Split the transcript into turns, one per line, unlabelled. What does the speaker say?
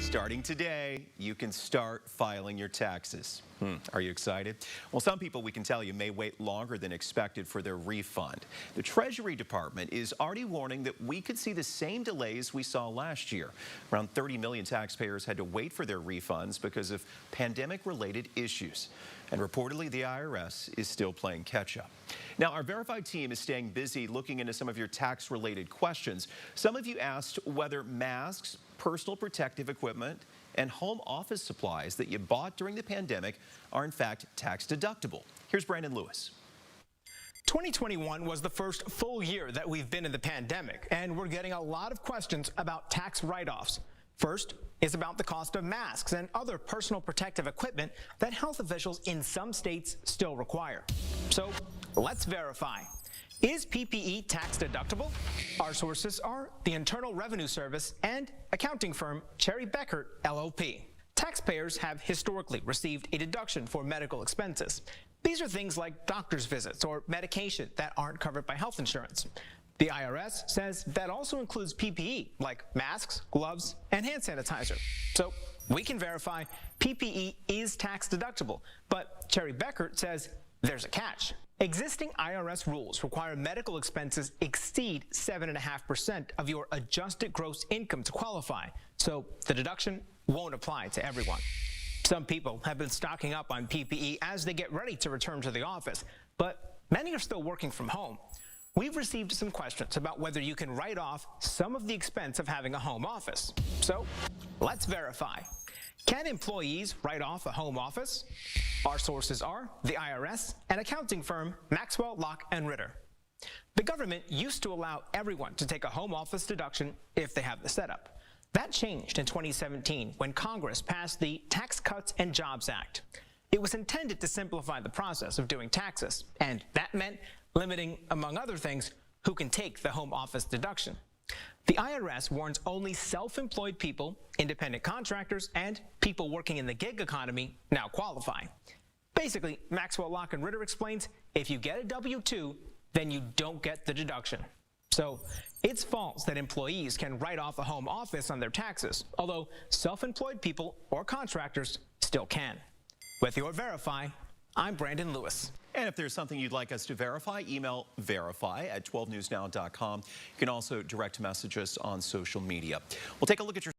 Starting today, you can start filing your taxes. Are you excited? Well, some people, we can tell you, may wait longer than expected for their refund. The Treasury Department is already warning that we could see the same delays we saw last year. Around 30 million taxpayers had to wait for their refunds because of pandemic-related issues. And reportedly, the IRS is still playing catch-up. Now, our Verified team is staying busy looking into some of your tax-related questions. Some of you asked whether masks, personal protective equipment, and home office supplies that you bought during the pandemic are in fact tax deductible. Here's Brandon Lewis.
2021 was the first full year that we've been in the pandemic, and we're getting a lot of questions about tax write-offs. First is about the cost of masks and other personal protective equipment that health officials in some states still require. So let's verify. Is PPE tax deductible? Our sources are the Internal Revenue Service and accounting firm Cherry Bekaert LLP. Taxpayers have historically received a deduction for medical expenses. These are things like doctor's visits or medication that aren't covered by health insurance. The IRS says that also includes PPE, like masks, gloves, and hand sanitizer. So we can verify PPE is tax deductible, but Cherry Bekaert says there's a catch. Existing IRS rules require medical expenses exceed 7.5% of your adjusted gross income to qualify, so the deduction won't apply to everyone. Some people have been stocking up on PPE as they get ready to return to the office, but many are still working from home. We've received some questions about whether you can write off some of the expense of having a home office. So let's verify. Can employees write off a home office? Our sources are the IRS and accounting firm Maxwell, Locke & Ritter. The government used to allow everyone to take a home office deduction if they have the setup. That changed in 2017 when Congress passed the Tax Cuts and Jobs Act. It was intended to simplify the process of doing taxes, and that meant limiting, among other things, who can take the home office deduction. The IRS warns only self-employed people, independent contractors, and people working in the gig economy now qualify. Basically, Maxwell, Locke & Ritter explains, if you get a W-2, then you don't get the deduction. So it's false that employees can write off a home office on their taxes, although self-employed people or contractors still can. With your Verify, I'm Brandon Lewis.
And if there's something you'd like us to verify, email verify@12newsnow.com. You can also direct message us on social media. We'll take a look at your